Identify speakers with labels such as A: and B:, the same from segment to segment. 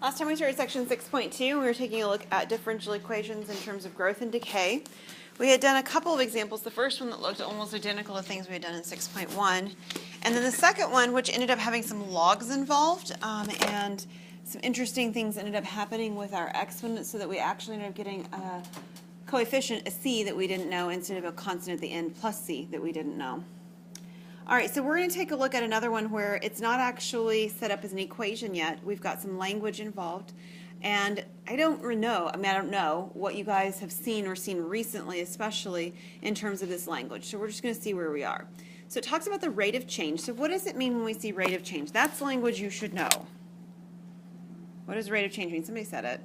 A: Last time we started section 6.2, we were taking a look at differential equations in terms of growth and decay. We had done a couple of examples. The first one that looked almost identical to things we had done in 6.1. And then the second one, which ended up having some logs involved, and some interesting things ended up happening with our exponent so that we actually ended up getting a coefficient, a c, that we didn't know instead of a constant at the end plus c that we didn't know. All right, so we're going to take a look at another one where it's not actually set up as an equation yet. We've got some language involved, and I don't know what you guys have seen or seen recently, especially in terms of this language. So we're just going to see where we are. So it talks about the rate of change. So what does it mean when we see rate of change? That's language you should know. What does rate of change mean? Somebody said it.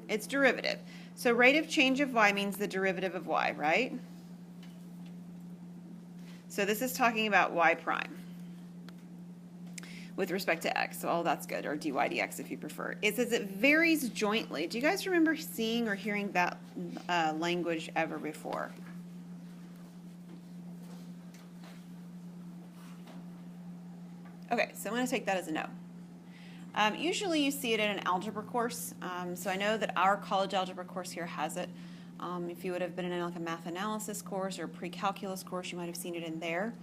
A: It's derivative. So rate of change of y means the derivative of y, right? So this is talking about y prime with respect to x. So all that's good, or dy dx if you prefer. It says it varies jointly. Do you guys remember seeing or hearing that language ever before? Okay, so I'm going to take that as a no. Usually you see it in an algebra course. So I know that our college algebra course here has it. If you would have been in like a math analysis course or a pre-calculus course, you might have seen it in there.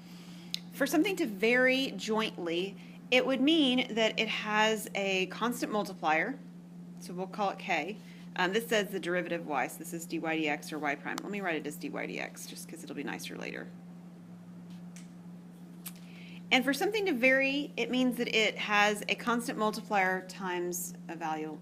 A: For something to vary jointly, it would mean that it has a constant multiplier, so we'll call it k. This says the derivative of y, so this is dy dx or y prime. Let me write it as dy dx just because it'll be nicer later. And for something to vary, it means that it has a constant multiplier times a value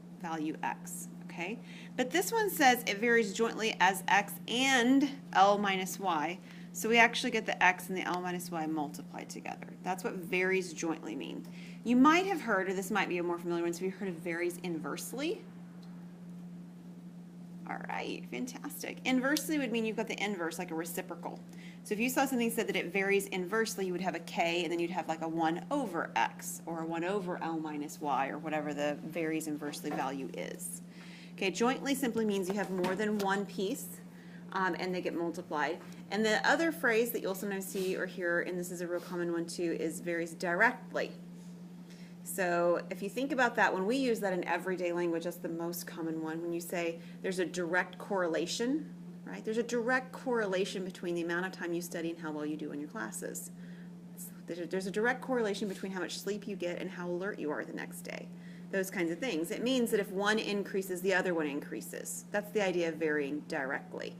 A: x. Okay? But this one says it varies jointly as x and L minus y. So we actually get the x and the L minus y multiplied together. That's what varies jointly mean. You might have heard, or this might be a more familiar one, so you've heard of varies inversely. All right, fantastic. Inversely would mean you've got the inverse, like a reciprocal. So if you saw something that said that it varies inversely, you would have a k, and then you'd have like a 1 over x, or a 1 over L minus y, or whatever the varies inversely value is. Okay, jointly simply means you have more than one piece, and they get multiplied. And the other phrase that you'll sometimes see or hear, and this is a real common one too, is varies directly. So if you think about that, when we use that in everyday language, that's the most common one. When you say there's a direct correlation, right? There's a direct correlation between the amount of time you study and how well you do in your classes. There's a direct correlation between how much sleep you get and how alert you are the next day. Those kinds of things. It means that if one increases, the other one increases. That's the idea of varying directly.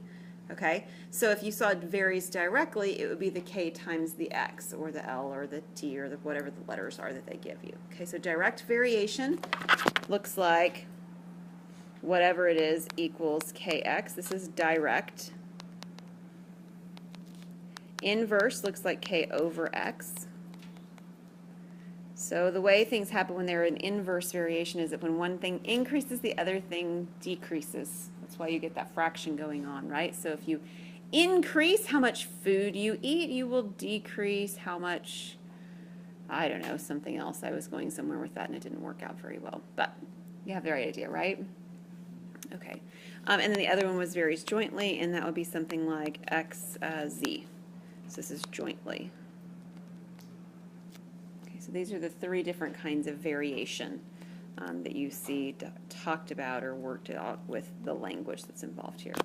A: Okay? So if you saw it varies directly, it would be the k times the x, or the L, or the t, or whatever the letters are that they give you. Okay, so direct variation looks like whatever it is equals kx. This is direct. Inverse looks like k over x. So the way things happen when they're an inverse variation is that when one thing increases, the other thing decreases. That's why you get that fraction going on, right? So if you increase how much food you eat, you will decrease how much, I don't know, something else. I was going somewhere with that and it didn't work out very well. But you have the right idea, right? Okay. And then the other one was varies jointly, and that would be something like xz. So this is jointly. So these are the three different kinds of variation that you see talked about or worked out with the language that's involved here. All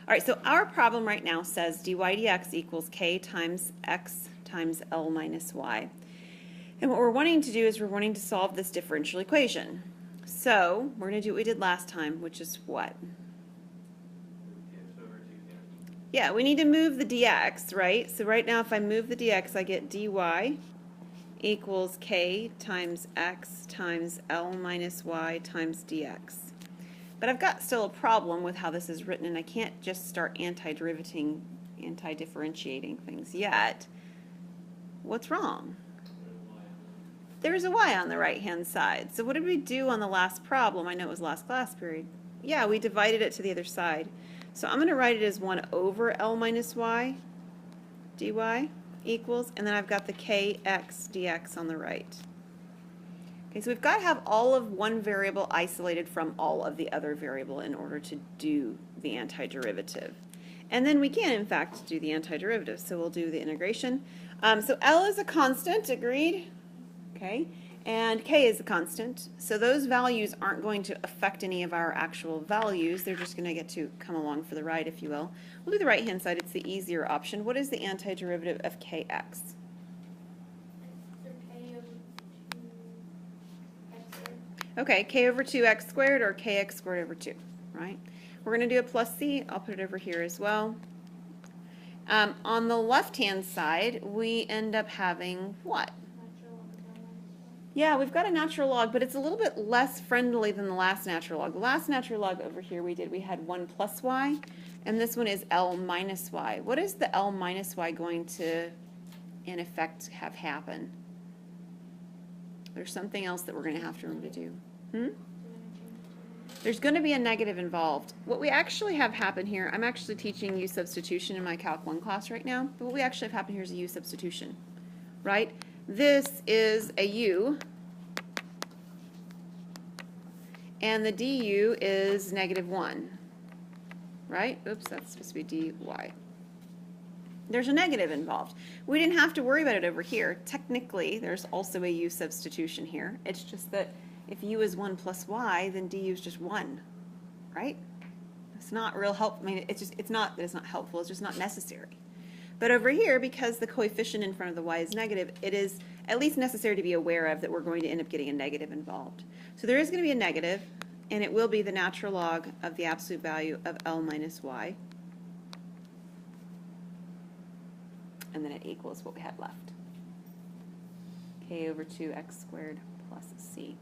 A: right, so our problem right now says dy dx equals k times x times L minus y. And what we're wanting to do is we're wanting to solve this differential equation. So we're going to do what we did last time, which is what? Yeah, we need to move the dx, right? So right now if I move the dx, I get dy equals k times x times L minus y times dx. But I've got still a problem with how this is written, and I can't just start antidifferentiating things yet. What's wrong? There's a y on the right-hand side. So what did we do on the last problem? I know it was last class period. Yeah, we divided it to the other side. So I'm going to write it as 1 over L minus y dy equals, and then I've got the kx dx on the right. Okay, so we've got to have all of one variable isolated from all of the other variable in order to do the antiderivative. And then we can, in fact, do the antiderivative. So we'll do the integration. So L is a constant, agreed? Okay, And k is a constant, so those values aren't going to affect any of our actual values. They're just going to get to come along for the ride, if you will. We'll do the right-hand side. It's the easier option. What is the antiderivative of kx? Okay, k over 2x squared or kx squared over 2, right? We're going to do a plus c. I'll put it over here as well. On the left-hand side, we end up having what? Yeah, we've got a natural log, but it's a little bit less friendly than the last natural log. The last natural log over here we had 1 plus y, and this one is L minus y. What is the L minus y going to, in effect, have happen? There's something else that we're going to have to remember to do. There's going to be a negative involved. What we actually have happen here, I'm actually teaching U substitution in my Calc 1 class right now, but what we actually have happen here is a U substitution, right? This is a U, and the du is -1, right? Oops, that's supposed to be dy. There's a negative involved. We didn't have to worry about it over here. Technically, there's also a U substitution here. It's just that if u is 1 plus y, then du is just 1, right? It's not real helpful. I mean, it's not that it's not helpful, it's just not necessary. But over here, because the coefficient in front of the y is negative, it is at least necessary to be aware of that we're going to end up getting a negative involved. So there is going to be a negative, and it will be the natural log of the absolute value of L minus y. And then it equals what we had left. K over 2x squared plus c.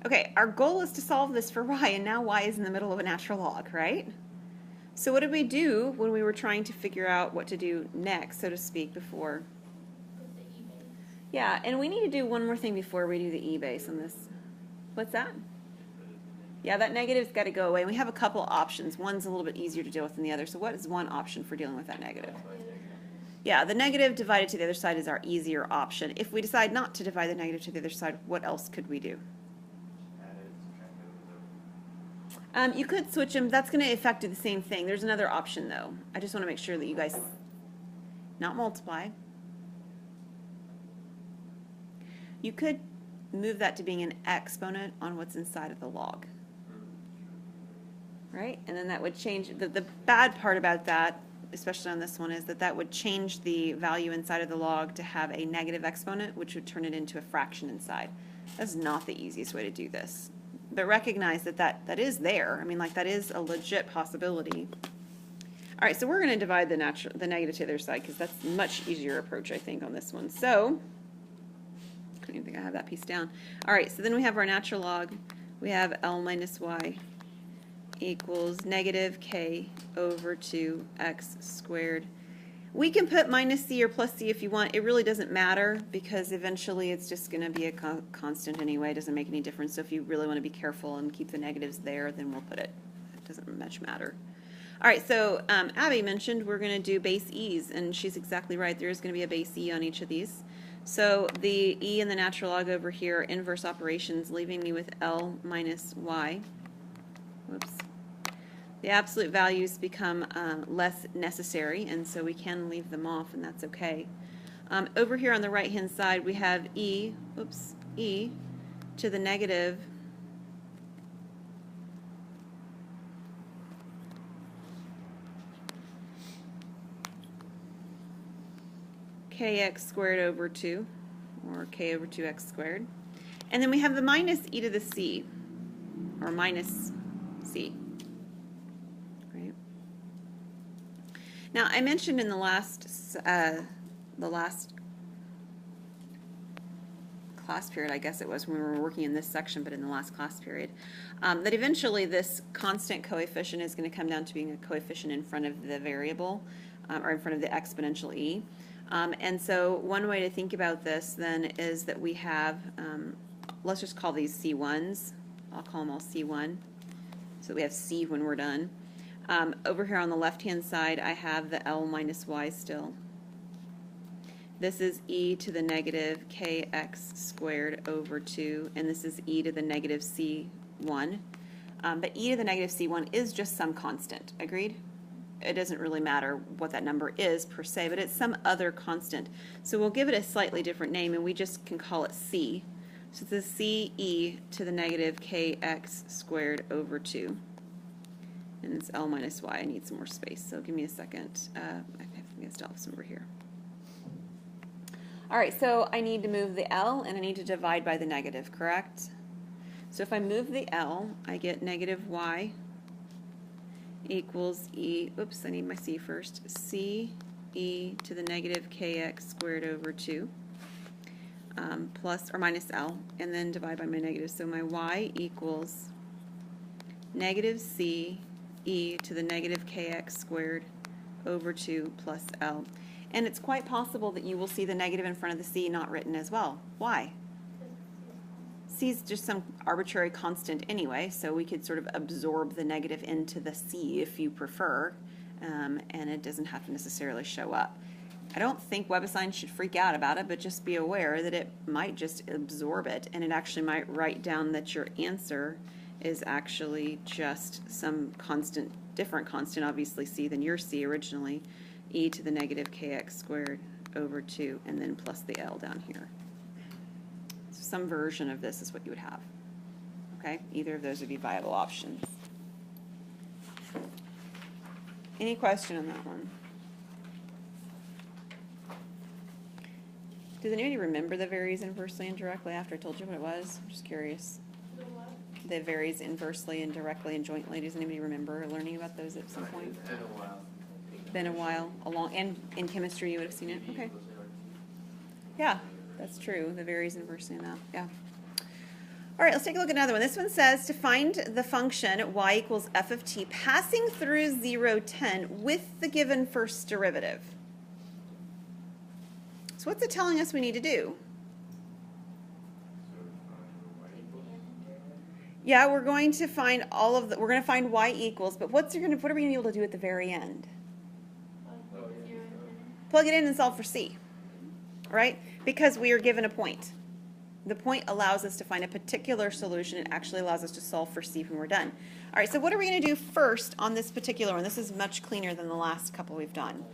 A: Okay, our goal is to solve this for y, and now y is in the middle of a natural log, right? So what did we do when we were trying to figure out what to do next, so to speak, before?
B: With the e-base.
A: Yeah, and we need to do one more thing before we do the e-base on this. What's that? Yeah, that negative's got to go away. We have a couple options. One's a little bit easier to deal with than the other. So what is one option for dealing with that negative? Yeah, the negative divided to the other side is our easier option. If we decide not to divide the negative to the other side, what else could we do? You could switch them. That's going to affect the same thing. There's another option, though. I just want to make sure that you guys not multiply. You could move that to being an exponent on what's inside of the log. Right? And then that would change. The bad part about that, especially on this one, is that that would change the value inside of the log to have a negative exponent, which would turn it into a fraction inside. That's not the easiest way to do this. But recognize that that is there. I mean, like, that is a legit possibility. All right, so we're going to divide the negative to the other side because that's a much easier approach, I think, on this one. So I don't even think I have that piece down. All right, so then we have our natural log. We have L minus y equals negative k over 2x squared. We can put minus c or plus c if you want. It really doesn't matter because eventually it's just going to be a constant anyway. It doesn't make any difference. So if you really want to be careful and keep the negatives there, then we'll put it. It doesn't much matter. All right, so Abby mentioned we're going to do base e's, and she's exactly right. There is going to be a base e on each of these. So the e and the natural log over here, inverse operations, leaving me with L minus y. Whoops. The absolute values become less necessary, and so we can leave them off, and that's okay. Over here on the right-hand side, we have e to the negative kx squared over 2, or k over 2x squared. And then we have the minus e to the c, or minus c. Now, I mentioned in the last class period, I guess it was when we were working in this section, but in the last class period, that eventually this constant coefficient is going to come down to being a coefficient in front of the variable, or in front of the exponential e. And so one way to think about this then is that we have, let's just call these C1s. I'll call them all C1. So we have C when we're done. Over here on the left-hand side, I have the L minus y still. This is e to the negative kx squared over 2, and this is e to the negative c1. But e to the negative c1 is just some constant, agreed? It doesn't really matter what that number is per se, but it's some other constant. So we'll give it a slightly different name, and we just can call it c. So this is CE to the negative KX squared over 2. And it's L minus Y. I need some more space, so give me a second. I still have some over here. All right, so I need to move the L, and I need to divide by the negative, correct? So if I move the L, I get negative Y equals E, oops, I need my C first, CE to the negative KX squared over 2, plus or minus L, and then divide by my negative. So my Y equals negative CE to the negative KX squared over 2 plus L. And it's quite possible that you will see the negative in front of the C not written as well. Why? C is just some arbitrary constant anyway, so we could sort of absorb the negative into the C if you prefer, and it doesn't have to necessarily show up. I don't think WebAssign should freak out about it, but just be aware that it might just absorb it, and it actually might write down that your answer is actually just some constant, different constant, obviously C than your C originally, E to the negative KX squared over 2, and then plus the L down here. So some version of this is what you would have. Okay, either of those would be viable options. Any question on that one? Does anybody remember the varies inversely and directly after I told you what it was? I'm just curious.
B: The what?
A: The varies inversely and directly and jointly. Does anybody remember learning about those at some point?
C: It's been a while.
A: Been a while. Along, and in chemistry you would have seen it. Okay. Yeah, that's true. The varies inversely in that. Yeah. All right, let's take a look at another one. This one says to find the function y equals f of t passing through 0, 10 with the given first derivative. So what's it telling us we need to do? Yeah, we're going to find all of the, we're going to find y equals, but what are we going to be able to do at the very end? Plug it in and solve for c, right? Because we are given a point. The point allows us to find a particular solution. It actually allows us to solve for c when we're done. All right, so what are we going to do first on this particular one? This is much cleaner than the last couple we've done.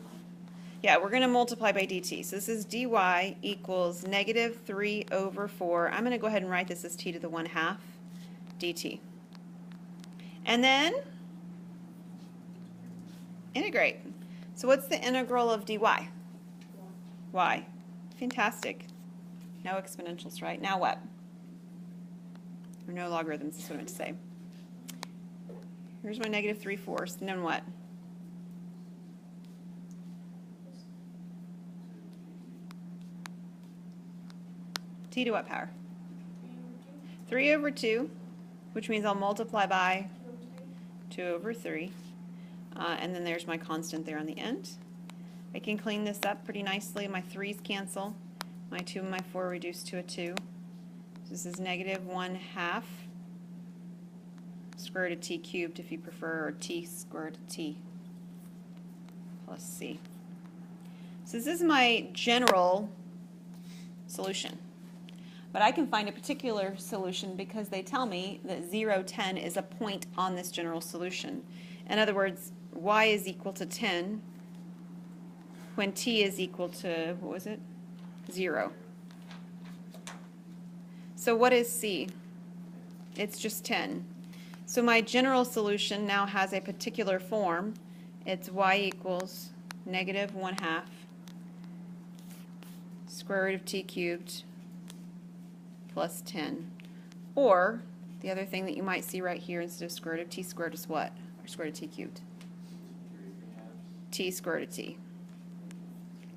A: Yeah, we're going to multiply by dt. So this is dy equals negative 3 over 4. I'm going to go ahead and write this as t to the 1/2 dt. And then integrate. So what's the integral of dy? Y. Fantastic. No exponentials, right? Now what? Or no logarithms, is what I meant to say. Here's my negative 3/4, and then what? T to what power? 3 over 2, which means I'll multiply by 2 over 3. And then there's my constant there on the end. I can clean this up pretty nicely. My 3's cancel. My 2 and my 4 reduce to a 2. This is negative 1/2 square root of t cubed if you prefer, or t square root of t plus c. So this is my general solution. But I can find a particular solution because they tell me that 0, 10 is a point on this general solution. In other words, y is equal to 10 when t is equal to, what was it? 0. So what is c? It's just 10. So my general solution now has a particular form. It's y equals negative 1/2 square root of t cubed plus 10. Or the other thing that you might see right here instead of square root of t squared is what? Or square root of t cubed? T square root of t.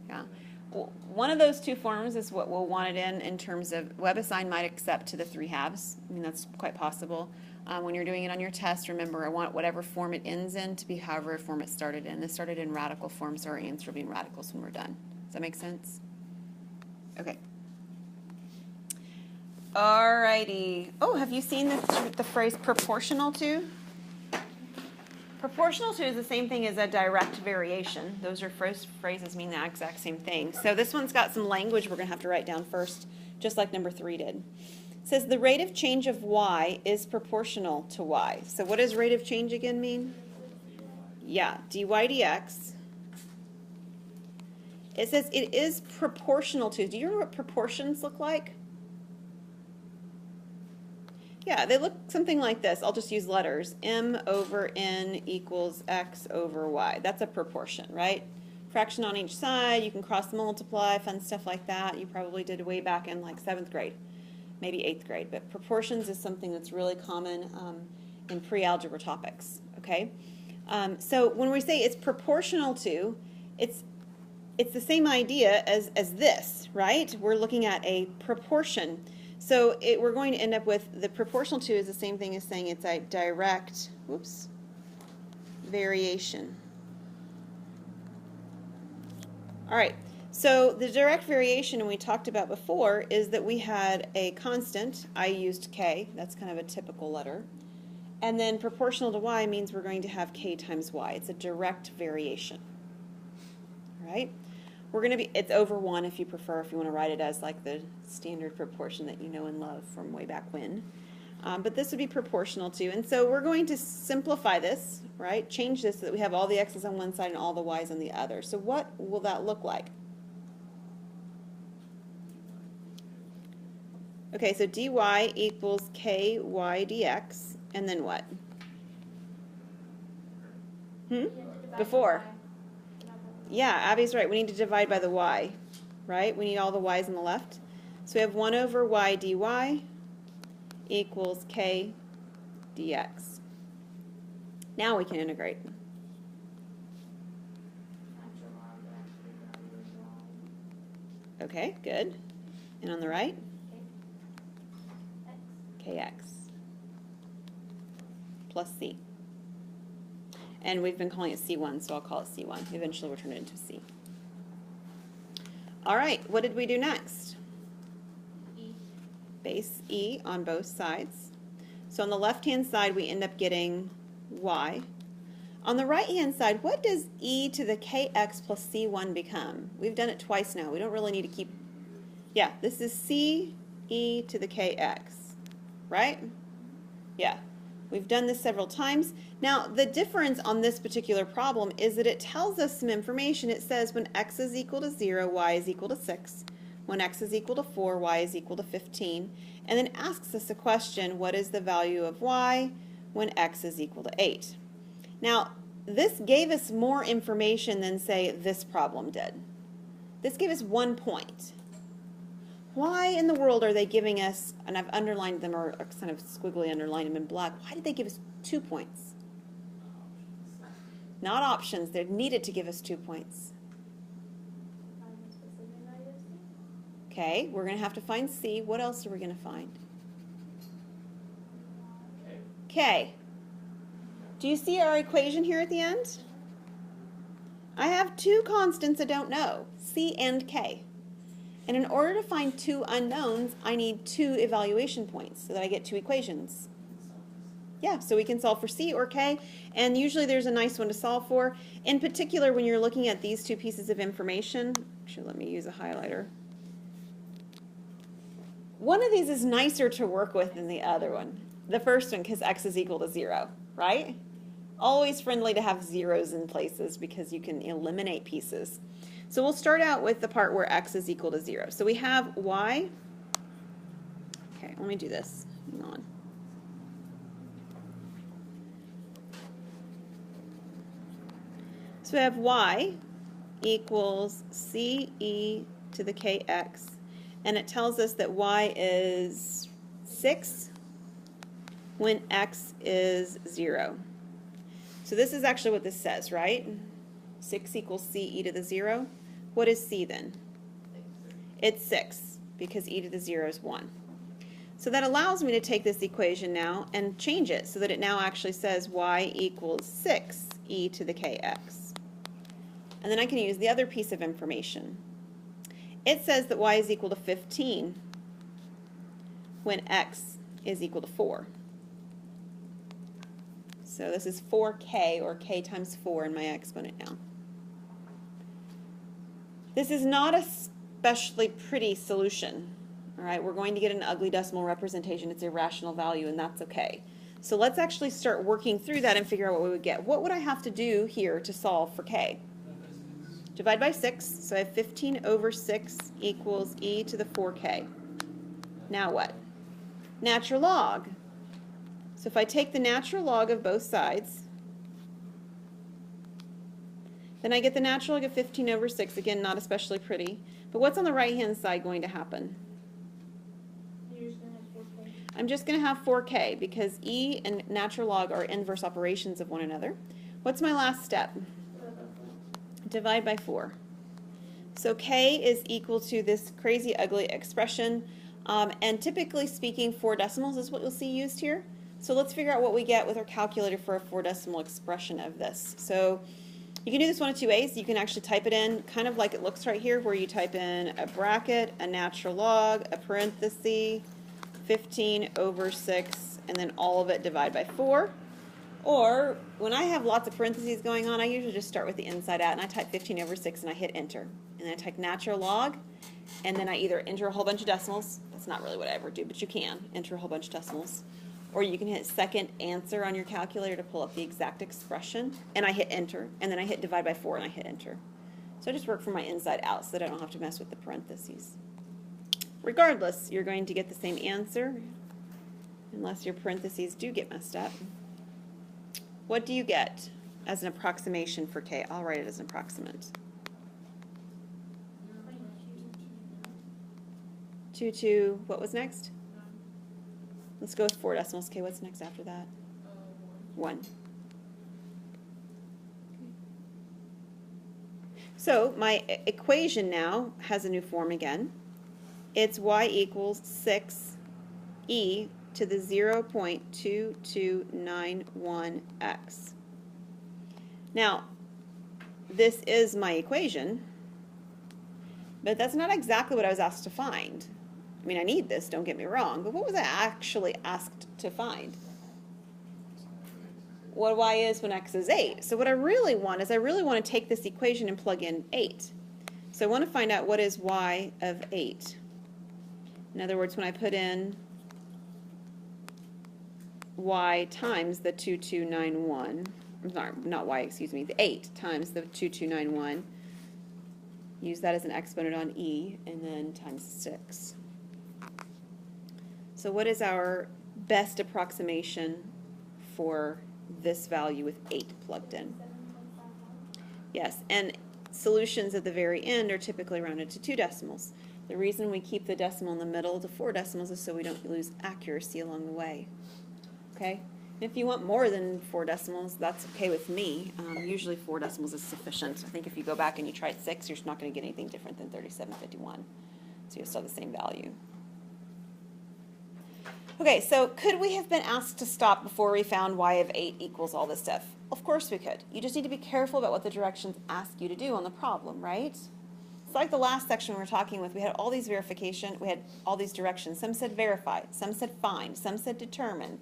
A: Yeah. Well, one of those two forms is what we'll want it in terms of WebAssign might accept to the 3/2. I mean, that's quite possible. When you're doing it on your test, remember I want whatever form it ends in to be however form it started in. This started in radical form, so our answer will be in radicals when we're done. Does that make sense? Okay. Alrighty. Oh, have you seen the phrase proportional to? Proportional to is the same thing as a direct variation. Those are phrases mean the exact same thing. So this one's got some language we're going to have to write down first, just like number 3 did. It says the rate of change of y is proportional to y. So what does rate of change again mean? Yeah, dy dx. It says it is proportional to. Do you remember what proportions look like? Yeah, they look something like this. I'll just use letters. M over N equals X over Y. That's a proportion, right? Fraction on each side, you can cross multiply, fun stuff like that. You probably did way back in like 7th grade, maybe 8th grade. But proportions is something that's really common in pre-algebra topics, okay? So when we say it's proportional to, it's the same idea as this, right? We're looking at a proportion. So we're going to end up with the proportional to is the same thing as saying it's a direct, whoops, variation. All right, so the direct variation we talked about before is that we had a constant. I used k, that's kind of a typical letter. And then proportional to y means we're going to have k times y. It's a direct variation. All right? It's over 1 if you prefer, if you want to write it as like the standard proportion that you know and love from way back when. But this would be proportional to. And so we're going to simplify this, right? Change this so that we have all the x's on one side and all the y's on the other. So what will that look like? Okay, so dy equals ky dx, and then what? Before. Yeah, Abby's right. We need to divide by the y, right? We need all the y's on the left. So we have 1 over y dy equals k dx. Now we can integrate. Okay, good. And on the right? Kx plus c. And we've been calling it C1, so I'll call it C1. Eventually we'll turn it into C. All right, what did we do next? Base E on both sides. So on the left-hand side, we end up getting y. On the right-hand side, what does e to the kx plus c1 become? We've done it twice now. We don't really need to keep... Yeah, this is c e to the kx, right? Yeah. We've done this several times. Now, the difference on this particular problem is that it tells us some information. It says when x is equal to 0, y is equal to 6. When x is equal to 4, y is equal to 15. And then asks us a question, what is the value of y when x is equal to 8? Now, this gave us more information than, say, this problem did. This gave us 1 point. Why in the world are they giving us, and I've underlined them or kind of squiggly underlined them in black, why did they give us 2 points? Not options, they needed to give us 2 points. Okay, we're going to have to find C. What else are we going to find? K. Do you see our equation here at the end? I have 2 constants I don't know, C and K. And in order to find 2 unknowns, I need 2 evaluation points so that I get 2 equations. Yeah, so we can solve for C or K, and usually there's a nice one to solve for. In particular, when you're looking at these 2 pieces of information, actually let me use a highlighter. One of these is nicer to work with than the other one. The first one, because x is equal to 0, right? Always friendly to have zeros in places because you can eliminate pieces. So we'll start out with the part where x is equal to 0. So we have y. Okay, let me do this. Hang on. So we have y equals ce to the kx, and it tells us that y is 6 when x is 0. So this is actually what this says, right? 6 equals ce to the 0. What is c then? It's 6, because e to the 0 is 1. So that allows me to take this equation now and change it so that it now actually says y equals 6 e to the kx. And then I can use the other piece of information. It says that y is equal to 15 when x is equal to 4. So this is 4k, or k times 4 in my exponent now. This is not a especially pretty solution. All right, we're going to get an ugly decimal representation. It's a rational value, and that's okay. So let's actually start working through that and figure out what we would get. What would I have to do here to solve for k? Divide by 6, so I have 15 over 6 equals e to the 4k. Now what? Natural log. So if I take the natural log of both sides, then I get the natural log of 15 over 6. Again, not especially pretty. But what's on the right-hand side going to happen?
B: You're just going to have 4K.
A: I'm just going to have 4k because e and natural log are inverse operations of one another. What's my last step? Divide by 4. So k is equal to this crazy ugly expression. And typically speaking, 4 decimals is what you'll see used here. So let's figure out what we get with our calculator for a 4 decimal expression of this. So you can do this one of two ways. You can actually type it in kind of like it looks right here, where you type in a bracket, a natural log, a parenthesis, 15 over 6, and then all of it divide by 4. Or when I have lots of parentheses going on, I usually just start with the inside out and I type 15 over 6 and I hit enter. And then I type natural log, and then I either enter a whole bunch of decimals. That's not really what I ever do, but you can enter a whole bunch of decimals. Or you can hit second answer on your calculator to pull up the exact expression, and I hit enter, and then I hit divide by 4 and I hit enter. So I just work from my inside out so that I don't have to mess with the parentheses. Regardless, you're going to get the same answer unless your parentheses do get messed up. What do you get as an approximation for k? I'll write it as an approximate. 2, what was next? Let's go with 4 decimals. Okay, what's next after that? 1. So my equation now has a new form again. It's y equals 6e to the 0.2291x. Now, this is my equation, but that's not exactly what I was asked to find. I mean, I need this, don't get me wrong, but what was I actually asked to find? What y is when x is 8. So what I really want is I really want to take this equation and plug in 8. So I want to find out what is y of 8. In other words, when I put in y times the 2291, I'm sorry, not y, excuse me, the 8 times the 2291, use that as an exponent on e, and then times 6. So what is our best approximation for this value with 8 plugged in? Yes, and solutions at the very end are typically rounded to 2 decimals. The reason we keep the decimal in the middle to 4 decimals is so we don't lose accuracy along the way. Okay? And if you want more than 4 decimals, that's okay with me. Usually 4 decimals is sufficient. I think if you go back and you try 6, you're not going to get anything different than 3751. So you'll still have the same value. Okay, so could we have been asked to stop before we found y of 8 equals all this stuff? Of course we could. You just need to be careful about what the directions ask you to do on the problem, right? It's like the last section we were talking with. We had all these we had all these directions. Some said verify, some said find, some said determine,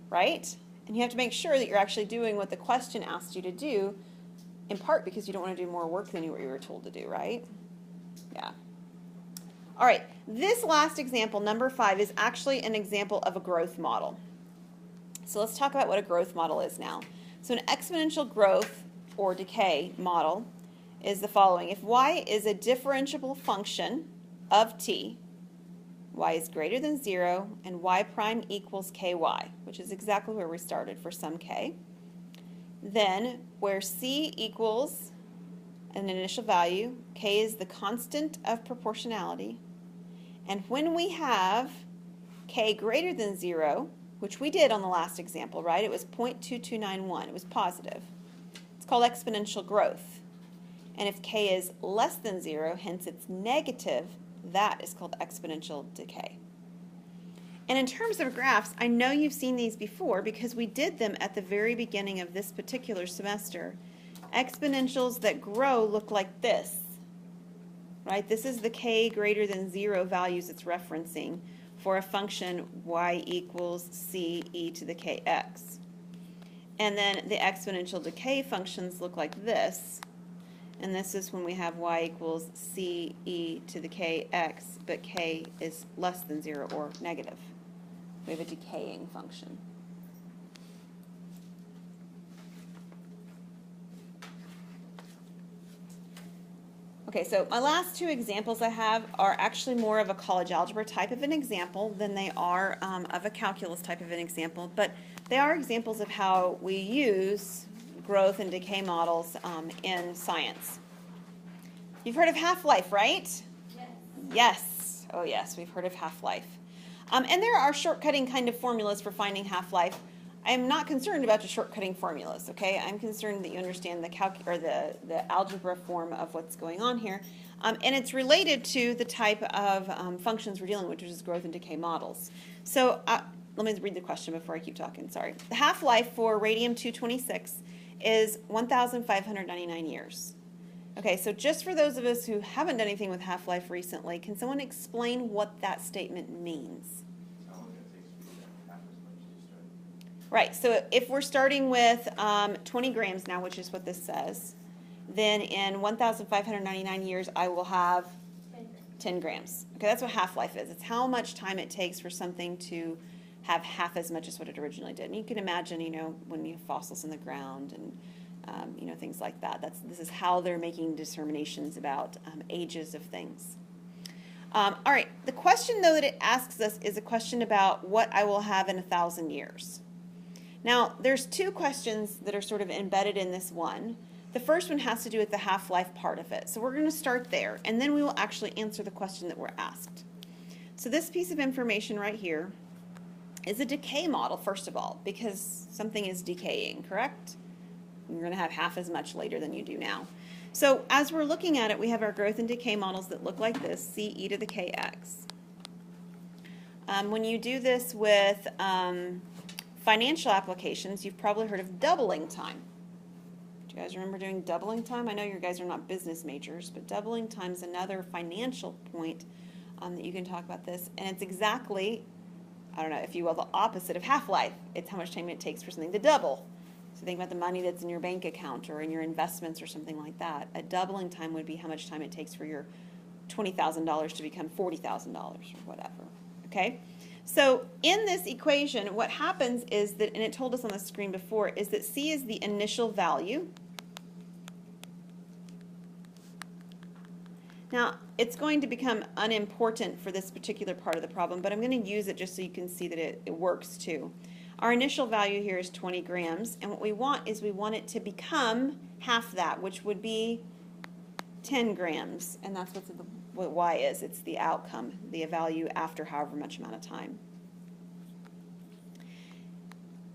A: right? And you have to make sure that you're actually doing what the question asked you to do, in part because you don't want to do more work than you were told to do, right? Yeah. All right, this last example, number 5, is actually an example of a growth model. So let's talk about what a growth model is now. So an exponential growth or decay model is the following. If y is a differentiable function of t, y is greater than 0, and y prime equals ky, which is exactly where we started for some k, then where c equals an initial value, k is the constant of proportionality, and when we have k greater than 0, which we did on the last example, right? It was 0.2291. It was positive. It's called exponential growth. And if k is less than 0, hence it's negative, that is called exponential decay. And in terms of graphs, I know you've seen these before because we did them at the very beginning of this particular semester. Exponentials that grow look like this, right? This is the k greater than 0 values it's referencing for a function y equals c e to the kx. And then the exponential decay functions look like this. And this is when we have y equals c e to the kx, but k is less than 0 or negative. We have a decaying function. Okay, so my last two examples I have are actually more of a college algebra type of an example than they are of a calculus type of an example, but they are examples of how we use growth and decay models in science. You've heard of Halflife, right?
B: Yes.
A: Yes. Oh yes, we've heard of Halflife. And there are shortcutting kind of formulas for finding half-life. I'm not concerned about your shortcutting formulas, okay? I'm concerned that you understand the algebra form of what's going on here. And it's related to the type of functions we're dealing with, which is growth and decay models. So let me read the question before I keep talking, sorry. The half-life for radium-226 is 1,599 years. Okay, so just for those of us who haven't done anything with half-life recently, can someone explain what that statement means?
C: How long it takes for you to half as much as you started.
A: Right, so if we're starting with 20 grams now, which is what this says, then in 1,599 years I will have 10 grams. Okay, that's what half-life is. It's how much time it takes for something to have half as much as what it originally did. And you can imagine, you know, when you have fossils in the ground and you know, things like that. This is how they're making determinations about ages of things. All right, the question though that it asks us is a question about what I will have in 1,000 years. Now, there's two questions that are sort of embedded in this one. The first one has to do with the half-life part of it. So we're going to start there, and then we will actually answer the question that we're asked. So this piece of information right here is a decay model, first of all, because something is decaying, correct? You're going to have half as much later than you do now. So as we're looking at it, we have our growth and decay models that look like this, C e to the kx. When you do this with financial applications, you've probably heard of doubling time. Do you guys remember doing doubling time? I know you guys are not business majors, but doubling time is another financial point that you can talk about this. And it's exactly, I don't know, if you will, the opposite of half-life. It's how much time it takes for something to double. So think about the money that's in your bank account or in your investments or something like that. A doubling time would be how much time it takes for your $20,000 to become $40,000 or whatever, okay? So in this equation, what happens is that, and it told us on the screen before, is that C is the initial value. Now, it's going to become unimportant for this particular part of the problem, but I'm going to use it just so you can see that it works too. Our initial value here is 20 grams, and what we want is we want it to become half that, which would be 10 grams, and that's what Y is. It's the outcome, the value after however much amount of time.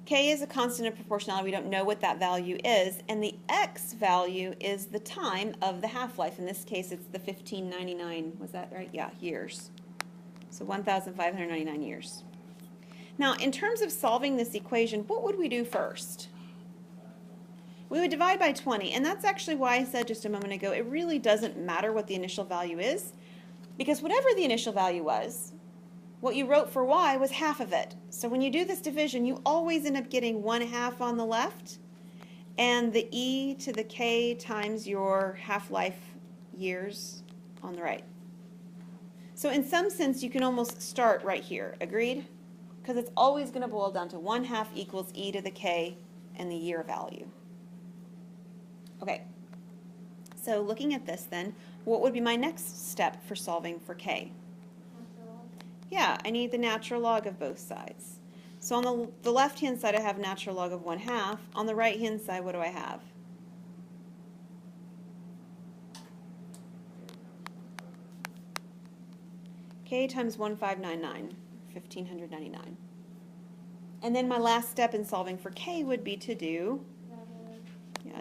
A: K is a constant of proportionality. We don't know what that value is, and the X value is the time of the half-life. In this case, it's the 1599, was that right? Yeah, years. So 1,599 years. Now, in terms of solving this equation, what would we do first? We would divide by 20, and that's actually why I said just a moment ago, it really doesn't matter what the initial value is, because whatever the initial value was, what you wrote for Y was half of it. So when you do this division, you always end up getting 1/2 on the left, and the E to the K times your half-life years on the right. So in some sense, you can almost start right here, agreed? Because it's always going to boil down to 1/2 equals E to the K and the year value. Okay, so looking at this then, what would be my next step for solving for K? Yeah, I need the natural log of both sides. So on the left-hand side, I have natural log of 1/2. On the right-hand side, what do I have? K times 1599, 1599. And then my last step in solving for K would be to do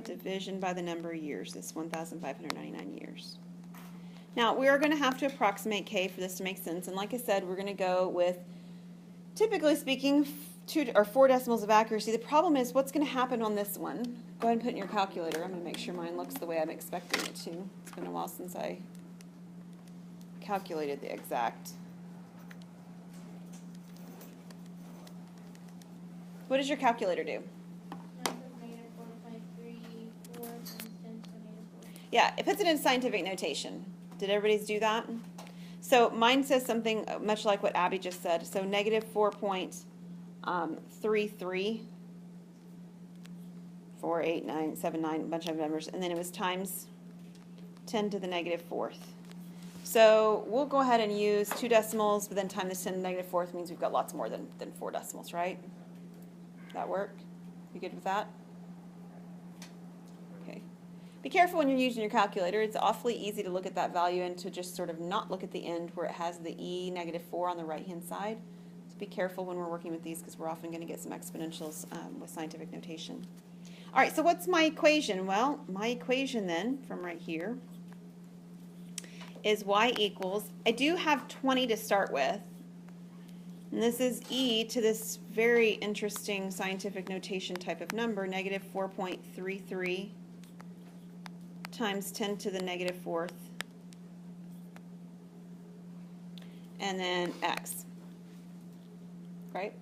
A: division by the number of years, this 1,599 years. Now, we are going to have to approximate K for this to make sense, and like I said, we're going to go with, typically speaking, 2 or 4 decimals of accuracy. The problem is, what's going to happen on this one? Go ahead and put in your calculator. I'm going to make sure mine looks the way I'm expecting it to. It's been a while since I calculated the exact. What does your calculator do? Yeah, it puts it in scientific notation. Did everybody's do that? So mine says something much like what Abby just said. So negative 4.33, 4, 8, 9, 7, 9, a bunch of numbers, and then it was times 10 to the negative fourth. So we'll go ahead and use 2 decimals, but then time this 10 to the negative fourth means we've got lots more than 4 decimals, right? That work? You good with that? Okay. Be careful when you're using your calculator. It's awfully easy to look at that value and to just sort of not look at the end where it has the e negative 4 on the right-hand side. So be careful when we're working with these because we're often going to get some exponentials with scientific notation. All right, so what's my equation? Well, my equation then, from right here, is y equals, I do have 20 to start with, and this is e to this very interesting scientific notation type of number, negative 4.33 times 10 to the negative fourth, and then x, right?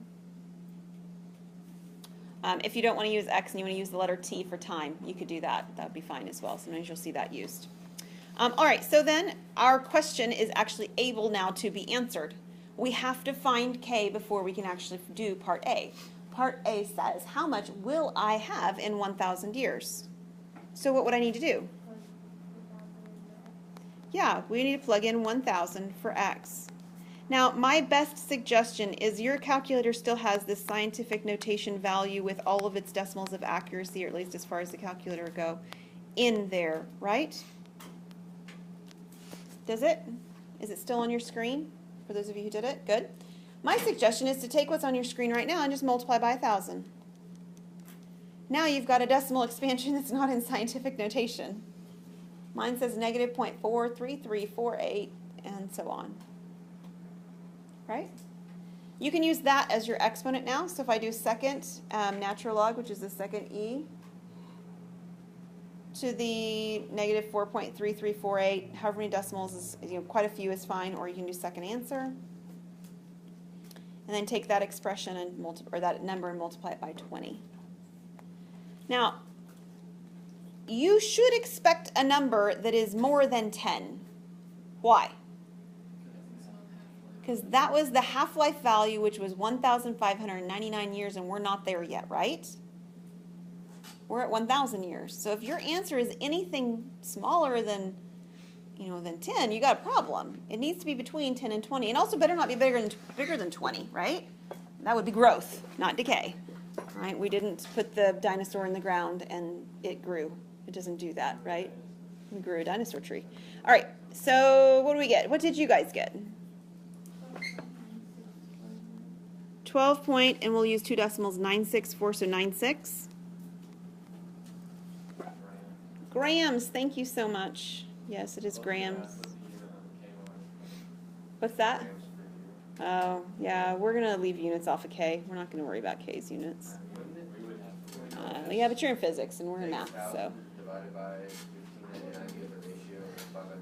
A: If you don't want to use x and you want to use the letter t for time, you could do that. That would be fine as well. Sometimes you'll see that used. All right, so then our question is actually able now to be answered. We have to find k before we can actually do part A. Part A says, how much will I have in 1,000 years? So what would I need to do? Yeah, we need to plug in 1,000 for x. Now, my best suggestion is your calculator still has this scientific notation value with all of its decimals of accuracy, or at least as far as the calculator go, in there, right? Does it? Is it still on your screen? For those of you who did it, good. My suggestion is to take what's on your screen right now and just multiply by 1,000. Now you've got a decimal expansion that's not in scientific notation. Mine says negative 0.43348 and so on. Right? You can use that as your exponent now. So if I do second natural log, which is the second e, to the negative 4.3348, however many decimals is, quite a few is fine, or you can do second answer. And then take that expression and or that number and multiply it by 20. Now, you should expect a number that is more than 10. Why? Because that was the half-life value, which was 1,599 years, and we're not there yet, right? We're at 1,000 years. So if your answer is anything smaller than, than 10, you got a problem. It needs to be between 10 and 20, and also better not be bigger than 20, right? That would be growth, not decay. Right? We didn't put the dinosaur in the ground and it grew. It doesn't do that, right? We grew a dinosaur tree. All right. So what do we get? What did you guys get? 12 point, and we'll use 2 decimals, 964, so 96. Grams, thank you so much. Yes, it is grams. What's that? Oh, yeah, we're going to leave units off of K. We're not going to worry about K's units. Yeah, but you're in physics and we're in math, so.
C: Divided by 1599, you get the ratio of 5 by 20.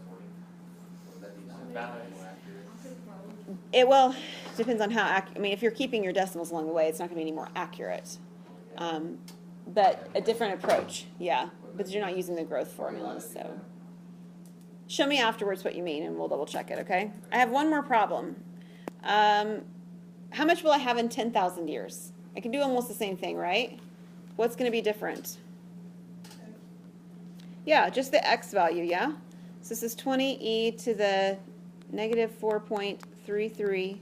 C: Would that be more accurate?
A: It well depends on how accurate. I mean, if you're keeping your decimals along the way, it's not going to be any more accurate. But a different approach, yeah. But you're not using the growth formulas, so. Show me afterwards what you mean, and we'll double check it, okay? I have one more problem. How much will I have in 10,000 years? I can do almost the same thing, right? What's going to be different? Yeah, just the x value, yeah? So this is 20e to the negative 4.33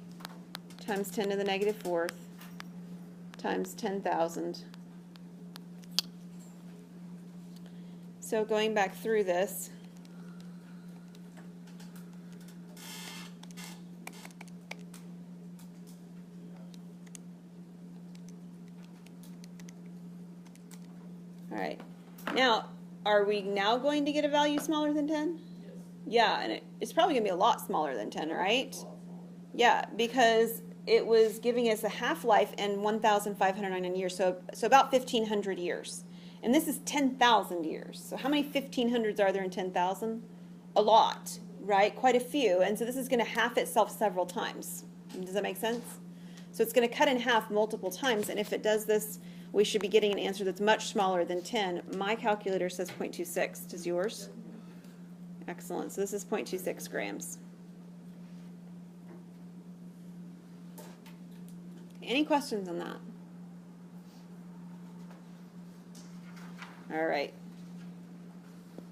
A: times 10 to the negative fourth times 10,000. So going back through this, all right. Now, are we now going to get a value smaller than 10?
C: Yes.
A: Yeah, and it's probably going to be a lot smaller than 10, right? Yeah, because it was giving us a half-life in 1,599 years, so about 1,500 years. And this is 10,000 years. So how many 1,500s are there in 10,000? A lot, right? Quite a few. And so this is going to half itself several times. Does that make sense? So it's going to cut in half multiple times, and if it does this, we should be getting an answer that's much smaller than 10. My calculator says 0.26. Does yours? Excellent. So this is 0.26 grams. Any questions on that? All right.